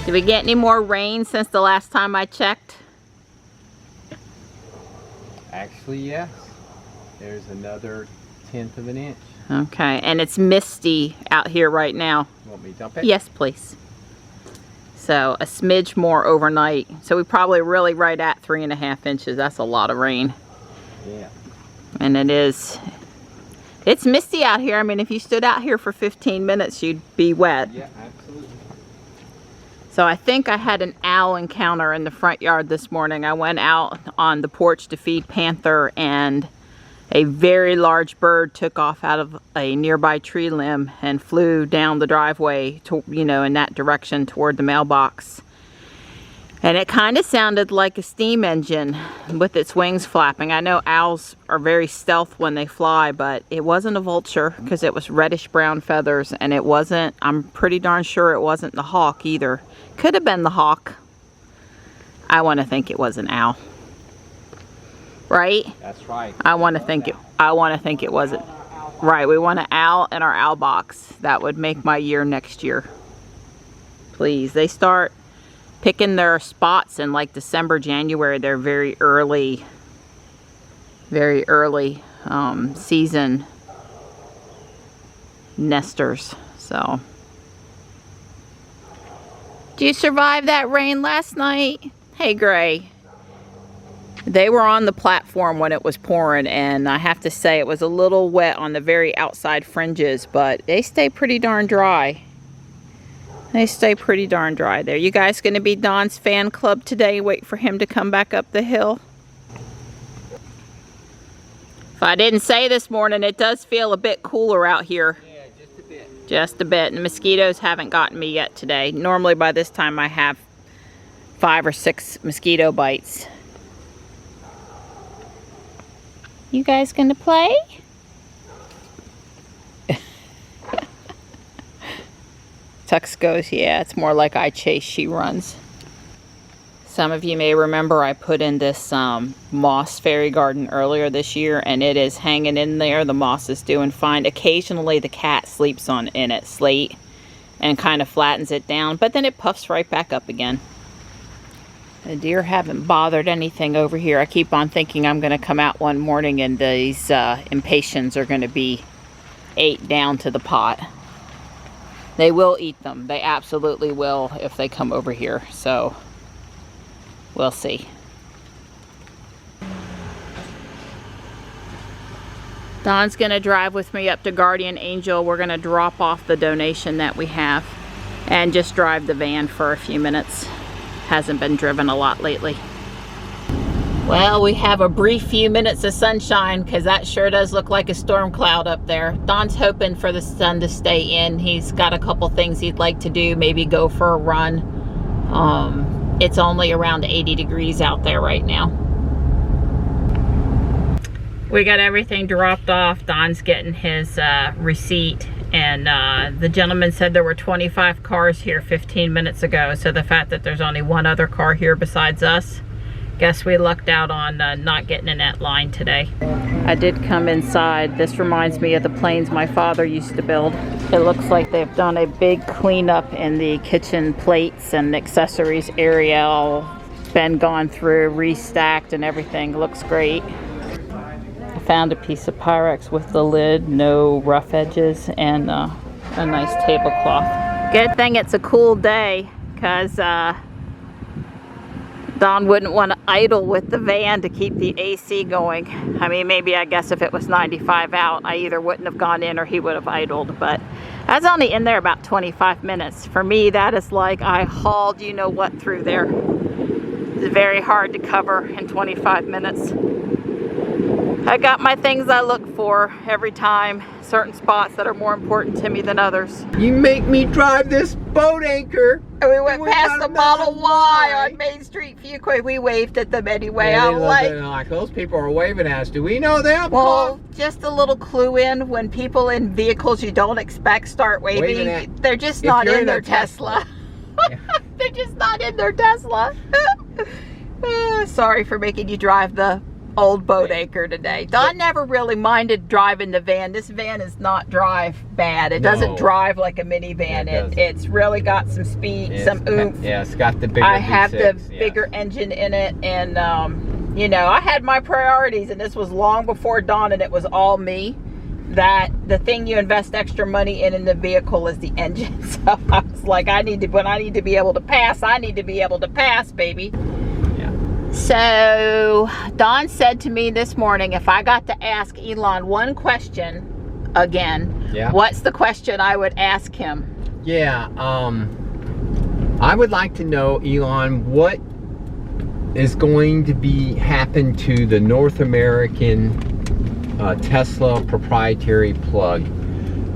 Did we get any more rain since the last time I checked? Actually, yes. There's another 1/10 of an inch. Okay, and it's misty out here right now. You want me to dump it? Yes, please. So a smidge more overnight. So we probably really right at 3.5 inches. That's a lot of rain. Yeah. And it's misty out here. I mean, if you stood out here for 15 minutes, you'd be wet. Yeah, absolutely. So I think I had an owl encounter in the front yard this morning. I went out on the porch to feed Panther, and a very large bird took off out of a nearby tree limb and flew down the driveway to, you know, in that direction toward the mailbox. And it kind of sounded like a steam engine with its wings flapping. I know owls are very stealth when they fly, but it wasn't a vulture because it was reddish brown feathers, and it wasn't, I'm pretty darn sure it wasn't the hawk either. Could have been the hawk. I want to think it was an owl. Right? That's right. I want to think it wasn't. Right, we want an owl in our owl box. That would make my year next year. Please. They start picking their spots in like December, January. They're very early season nesters. So, did you survive that rain last night? Hey, Gray. They were on the platform when it was pouring, and I have to say it was a little wet on the very outside fringes, but they stay pretty darn dry. They stay pretty darn dry there. You guys going to be Don's fan club today? Wait for him to come back up the hill? If I didn't say this morning, it does feel a bit cooler out here. Yeah, just a bit. Just a bit. And the mosquitoes haven't gotten me yet today. Normally by this time I have 5 or 6 mosquito bites. You guys gonna play? Tux goes, yeah, it's more like I chase, she runs. Some of you may remember I put in this moss fairy garden earlier this year, and it is hanging in there. The moss is doing fine. Occasionally the cat sleeps in it, Slate, and kind of flattens it down, but then it puffs right back up again. The deer haven't bothered anything over here. I keep on thinking I'm going to come out one morning and these impatiens are going to be ate down to the pot. They will eat them. They absolutely will if they come over here. So, we'll see. Don's going to drive with me up to Guardian Angel. We're going to drop off the donation that we have and just drive the van for a few minutes. Hasn't been driven a lot lately. Well, we have a brief few minutes of sunshine because that sure does look like a storm cloud up there. Don's hoping for the sun to stay in. He's got a couple things he'd like to do, maybe go for a run. It's only around 80 degrees out there right now. We got everything dropped off. Don's getting his receipt. And the gentleman said there were 25 cars here 15 minutes ago. So the fact that there's only one other car here besides us, guess we lucked out on not getting in that line today. I did come inside. This reminds me of the planes my father used to build. It looks like they've done a big cleanup in the kitchen plates and accessories area. All been gone through, restacked, and everything. Looks great. Found a piece of Pyrex with the lid, no rough edges, and a nice tablecloth. Good thing it's a cool day, because Don wouldn't want to idle with the van to keep the AC going. I mean, maybe I guess if it was 95 out, I either wouldn't have gone in or he would have idled, but I was only in there about 25 minutes. For me, that is like I hauled you know what through there. It's very hard to cover in 25 minutes. I got my things I look for every time, certain spots that are more important to me than others. You make me drive this boat anchor. And we went past the Model Y on Main Street Fuquay. We waved at them anyway. Yeah, I'm like, those people are waving at us. Do we know them? Well, just a little clue in, when people in vehicles you don't expect start waving they're just not in their Tesla. Yeah. They're just not in their Tesla. Sorry for making you drive the old boat anchor today. Don never really minded driving the van. This van is not drive bad. It doesn't drive like a minivan. It's really got some speed, some oomph. Yeah, it's got the bigger I have the V6, bigger engine in it, and you know, I had my priorities, and this was long before Don, and it was all me. That the thing you invest extra money in the vehicle is the engine. So I was like, when I need to be able to pass, I need to be able to pass, baby. So Don said to me this morning, if I got to ask Elon one question again, what's the question I would ask him? Yeah, I would like to know, Elon, what is going to happen to the North American Tesla proprietary plug?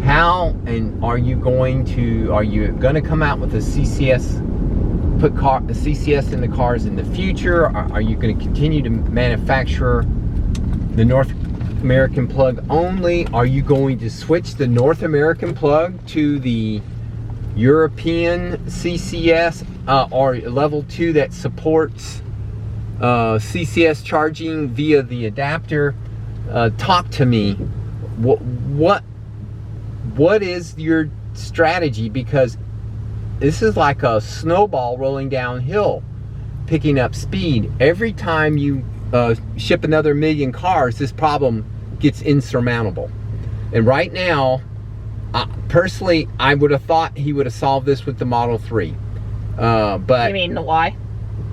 How and are you going to come out with a CCS? Put CCS in the cars in the future? Are you going to continue to manufacture the North American plug only? Are you going to switch the North American plug to the European CCS or level 2 that supports CCS charging via the adapter? Talk to me. What is your strategy? Because this is like a snowball rolling downhill, picking up speed. Every time you ship another 1 million cars, this problem gets insurmountable. And right now, personally, I would have thought he would have solved this with the Model 3. But you mean the Y?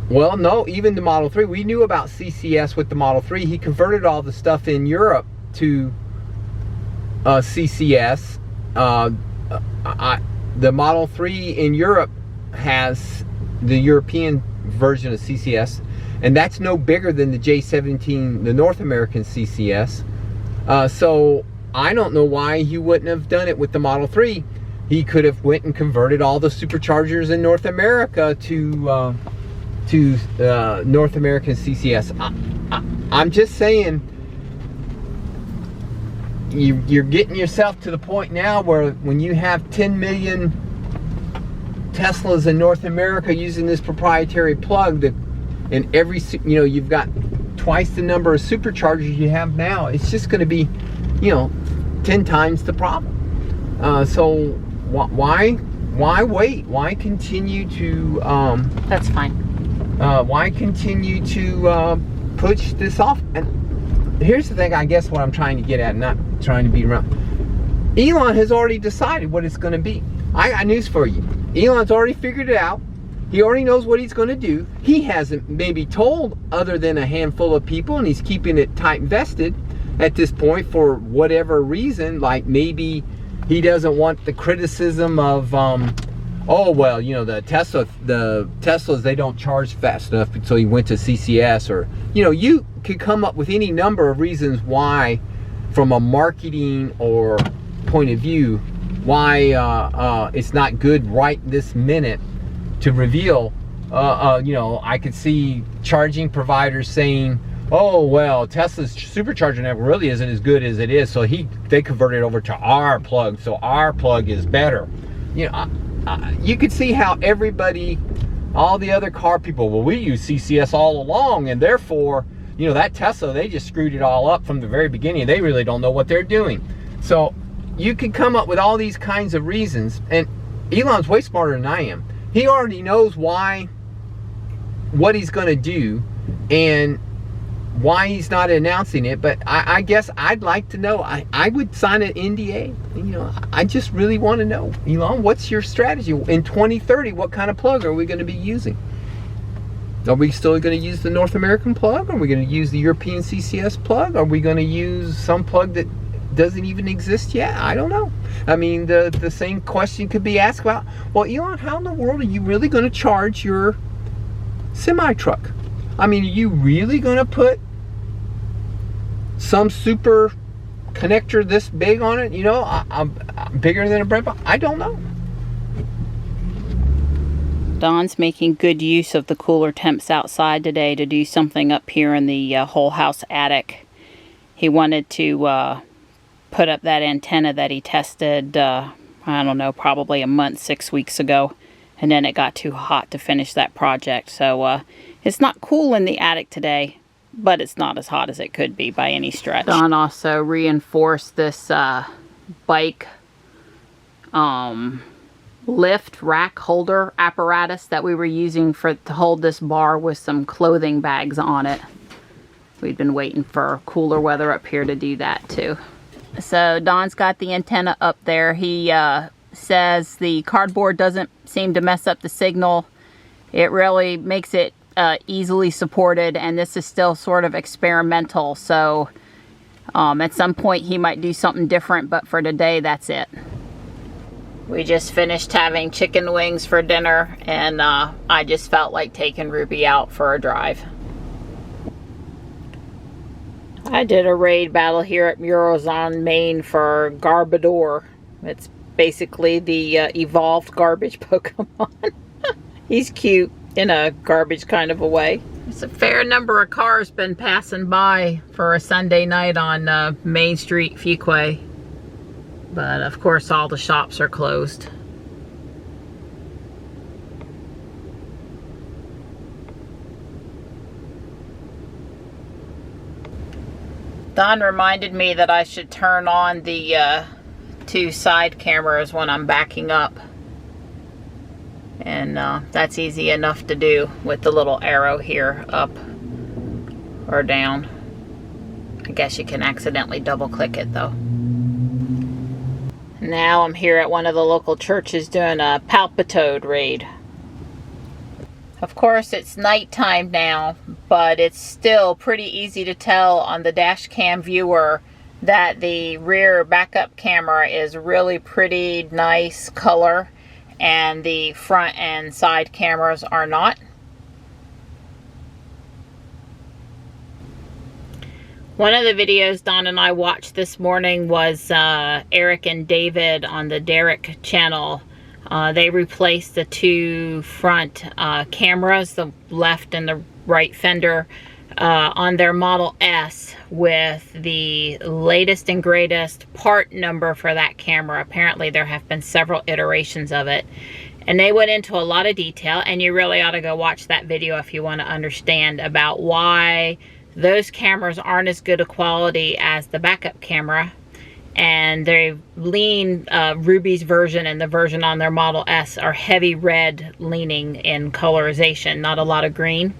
Well, no, even the Model 3. We knew about CCS with the Model 3. He converted all the stuff in Europe to CCS. The Model 3 in Europe has the European version of CCS, and that's no bigger than the J17, the North American CCS. So I don't know why he wouldn't have done it with the Model 3. He could have went and converted all the superchargers in North America to North American CCS. I'm just saying, you're getting yourself to the point now where when you have 10 million Teslas in North America using this proprietary plug, and every, you know, you've got twice the number of superchargers you have now, it's just going to be, you know, 10 times the problem. So why wait? Why continue to that's fine. Why continue to push this off? And here's the thing, I guess what I'm trying to get at, not trying to beat around. Elon has already decided what it's going to be. I got news for you. Elon's already figured it out. He already knows what he's going to do. He hasn't maybe told other than a handful of people, and he's keeping it tight vested at this point for whatever reason. Like maybe he doesn't want the criticism of oh, well, you know, the Teslas, they don't charge fast enough, so he went to CCS. Or, you know, you could come up with any number of reasons why, from a marketing or point of view, why it's not good right this minute to reveal. You know, I could see charging providers saying, oh, well, Tesla's supercharger network really isn't as good as it is, so they converted over to our plug, so our plug is better. You know, you could see how everybody, all the other car people, well, we use CCS all along, and therefore, you know, that Tesla, they just screwed it all up from the very beginning. They really don't know what they're doing. So you can come up with all these kinds of reasons, and Elon's way smarter than I am. He already knows what he's going to do and why he's not announcing it. But I guess I'd like to know. I would sign an NDA. You know, I just really want to know, Elon, what's your strategy in 2030? What kind of plug are we going to be using? Are we still going to use the North American plug? Are we going to use the European CCS plug? Are we going to use some plug that doesn't even exist yet? I don't know. I mean, the same question could be asked about, well, Elon, how in the world are you really going to charge your semi-truck? I mean, are you really going to put some super connector this big on it? You know, I'm bigger than a bread box? I don't know. Don's making good use of the cooler temps outside today to do something up here in the whole house attic. He wanted to put up that antenna that he tested, I don't know, probably a month, 6 weeks ago. And then it got too hot to finish that project. So it's not cool in the attic today. but it's not as hot as it could be by any stretch. Don also reinforced this bike lift rack holder apparatus that we were using to hold this bar with some clothing bags on it. We'd been waiting for cooler weather up here to do that too. So Don's got the antenna up there. He says the cardboard doesn't seem to mess up the signal. It really makes it easily supported, and this is still sort of experimental, so at some point he might do something different, but for today that's it. We just finished having chicken wings for dinner, and I just felt like taking Ruby out for a drive. I did a raid battle here at Murals on Main for Garbodor. It's basically the evolved garbage Pokemon. He's cute in a garbage kind of a way. There's a fair number of cars been passing by for a Sunday night on Main Street, Fuquay. But of course all the shops are closed. Don reminded me that I should turn on the 2 side cameras when I'm backing up. And that's easy enough to do with the little arrow here, up or down. I guess you can accidentally double click it though. Now I'm here at one of the local churches doing a Palpitoad raid. Of course it's nighttime now, but it's still pretty easy to tell on the dash cam viewer that the rear backup camera is really pretty nice color and the front and side cameras are not. One of the videos Don and I watched this morning was Eric and David on the Derek channel. They replaced the 2 front cameras, the left and the right fender, on their Model S with the latest and greatest part number for that camera. Apparently there have been several iterations of it. And they went into a lot of detail, and you really ought to go watch that video if you want to understand about why those cameras aren't as good a quality as the backup camera. And they lean, Ruby's version and the version on their Model S are heavy red leaning in colorization, not a lot of green.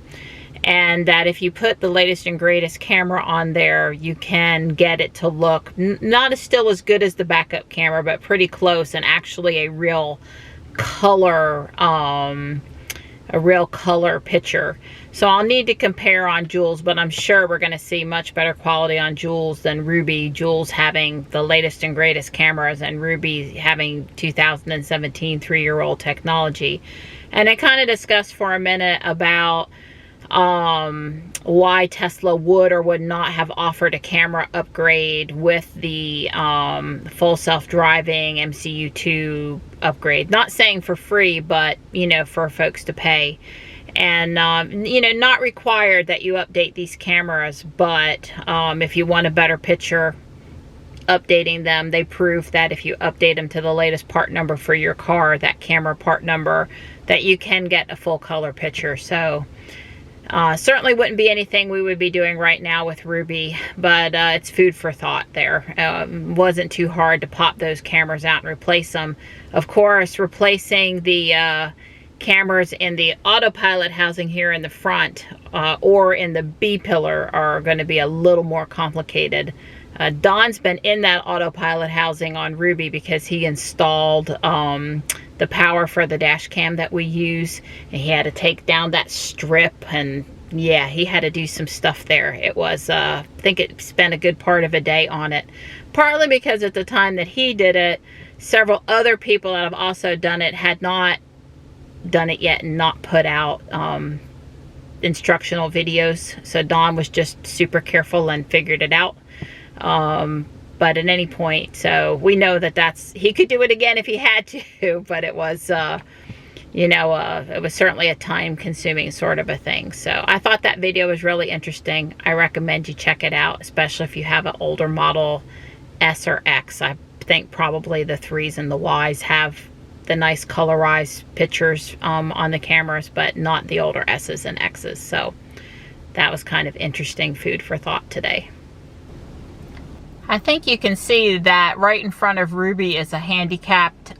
And that if you put the latest and greatest camera on there, you can get it to look not still as good as the backup camera, but pretty close, and actually a real color, picture. So I'll need to compare on Jules, but I'm sure we're going to see much better quality on Jules than Ruby. Jules having the latest and greatest cameras, and Ruby having 2017 3-year-old technology. And I kind of discussed for a minute about why Tesla would or would not have offered a camera upgrade with the full self-driving MCU2 upgrade. Not saying for free, but, you know, for folks to pay. And, you know, not required that you update these cameras, but if you want a better picture, updating them, they prove that if you update them to the latest part number for your car, that camera part number, that you can get a full color picture. So certainly wouldn't be anything we would be doing right now with Ruby, but it's food for thought there. Wasn't too hard to pop those cameras out and replace them. Of course, replacing the cameras in the autopilot housing here in the front or in the B pillar are going to be a little more complicated. Don's been in that autopilot housing on Ruby because he installed the power for the dash cam that we use, and he had to take down that strip, and yeah, he had to do some stuff there. It was I think it spent a good part of a day on it, partly because at the time that he did it, several other people that have also done it had not done it yet and not put out instructional videos. So Don was just super careful and figured it out. But at any point, so we know that he could do it again if he had to, but it was, you know, it was certainly a time-consuming sort of a thing. So I thought that video was really interesting. I recommend you check it out, especially if you have an older Model S or X. I think probably the 3s and the Ys have the nice colorized pictures on the cameras, but not the older S's and X's. So that was kind of interesting food for thought today. I think you can see that right in front of Ruby is a handicapped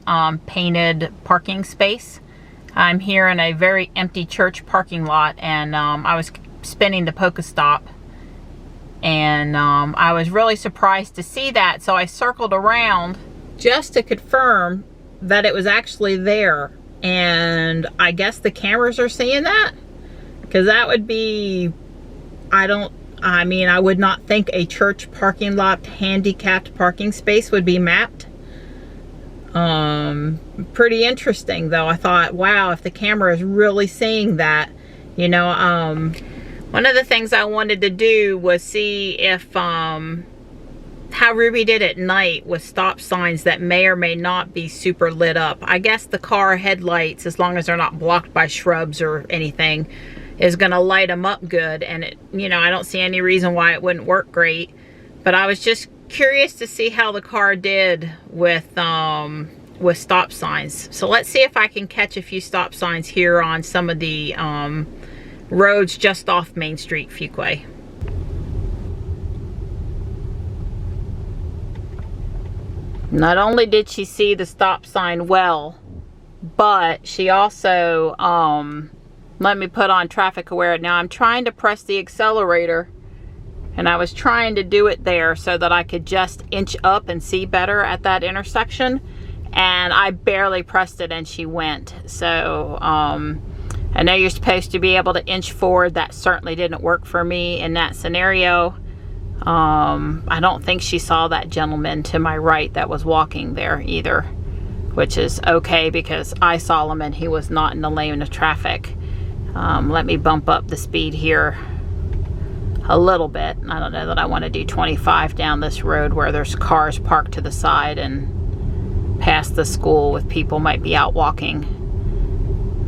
painted parking space. I'm here in a very empty church parking lot, and I was spinning the Pokestop, and I was really surprised to see that, so I circled around just to confirm that it was actually there. And I guess the cameras are seeing that, because that would be, I would not think a church parking lot handicapped parking space would be mapped. Pretty interesting though. I thought, wow, if the camera is really seeing that, you know, one of the things I wanted to do was see if, how Ruby did at night with stop signs that may or may not be super lit up. I guess the car headlights, as long as they're not blocked by shrubs or anything, is gonna light them up good. And it, you know, I don't see any reason why it wouldn't work great. But I was just curious to see how the car did with stop signs. So let's see if I can catch a few stop signs here on some of the roads just off Main Street, Fuquay. Not only did she see the stop sign well, but she also let me put on traffic aware. Now I'm trying to press the accelerator, and I was trying to do it there so that I could just inch up and see better at that intersection, and I barely pressed it and she went. So I know you're supposed to be able to inch forward. That certainly didn't work for me in that scenario. I don't think she saw that gentleman to my right that was walking there either, which is okay because I saw him and he was not in the lane of traffic. Let me bump up the speed here a little bit. I don't know that I want to do 25 down this road where there's cars parked to the side and past the school with people might be out walking.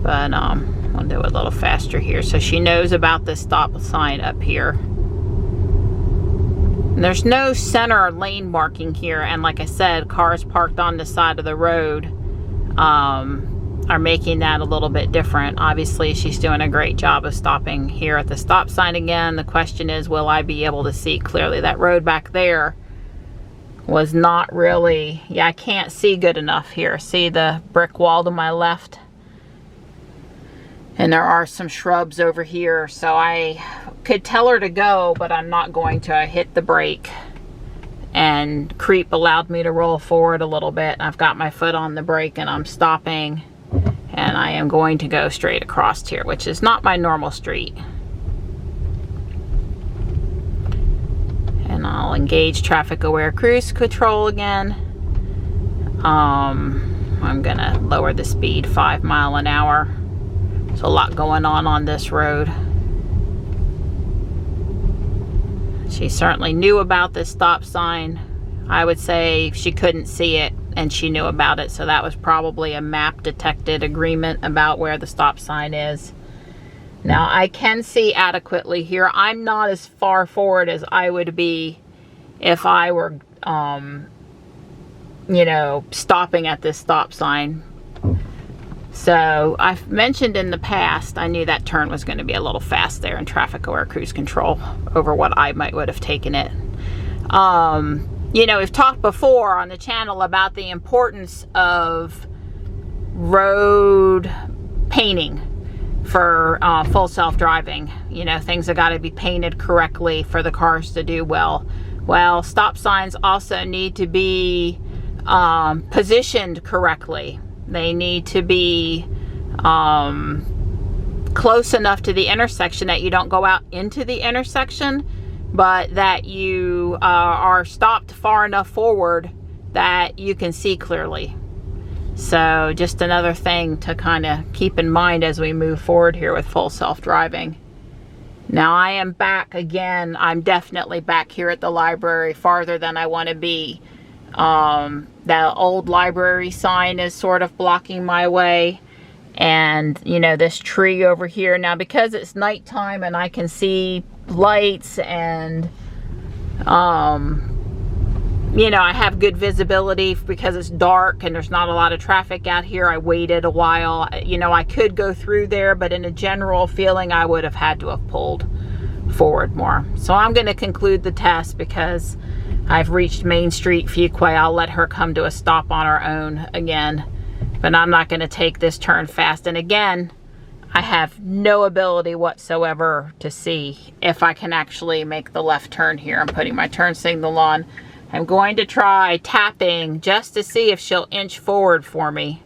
But I'll do it a little faster here. So she knows about this stop sign up here. And there's no center lane marking here, and like I said, cars parked on the side of the road are making that a little bit different. Obviously, she's doing a great job of stopping here at the stop sign again. The question is, will I be able to see clearly? That road back there was not really, I can't see good enough here. See the brick wall to my left? And there are some shrubs over here, so I could tell her to go, but I'm not going to. I hit the brake, and creep allowed me to roll forward a little bit. I've got my foot on the brake and I'm stopping, and I am going to go straight across here, which is not my normal street. And I'll engage traffic aware cruise control again. I'm gonna lower the speed 5 miles an hour. There's a lot going on this road. She certainly knew about this stop sign. I would say she couldn't see it and she knew about it, so that was probably a map detected agreement about where the stop sign is. Now I can see adequately here. I'm not as far forward as I would be if I were you know, stopping at this stop sign. So I've mentioned in the past, I knew that turn was going to be a little fast there in traffic aware cruise control over what I would have taken it. You know, we've talked before on the channel about the importance of road painting for full self-driving. You know, things have got to be painted correctly for the cars to do well. Well, stop signs also need to be positioned correctly. They need to be close enough to the intersection that you don't go out into the intersection, but that you are stopped far enough forward that you can see clearly. So just another thing to kind of keep in mind as we move forward here with full self-driving. Now I am back again. I'm definitely back here at the library farther than I want to be. The old library sign is sort of blocking my way, and you know, this tree over here, now because it's nighttime and I can see lights and you know, I have good visibility because it's dark and there's not a lot of traffic out here. I waited a while. You know, I could go through there, but in a general feeling I would have had to have pulled forward more. So I'm going to conclude the test because I've reached Main Street Fuquay. I'll let her come to a stop on her own again, but I'm not going to take this turn fast. And again, I have no ability whatsoever to see if I can actually make the left turn here. I'm putting my turn signal on. I'm going to try tapping just to see if she'll inch forward for me.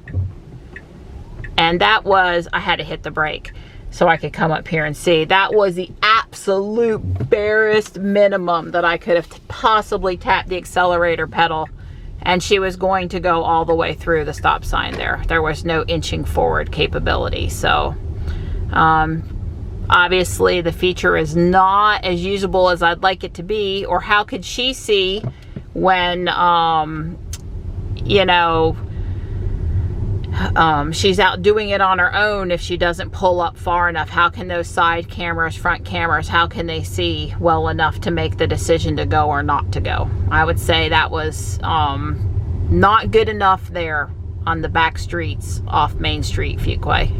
And that was, I had to hit the brake so I could come up here and see. That was the absolute barest minimum that I could have possibly tapped the accelerator pedal, and she was going to go all the way through the stop sign there. There was no inching forward capability. So obviously the feature is not as usable as I'd like it to be, or how could she see when you know, she's out doing it on her own if she doesn't pull up far enough? How can those side cameras, front cameras, how can they see well enough to make the decision to go or not to go? I would say that was not good enough there on the back streets off Main Street Fuquay.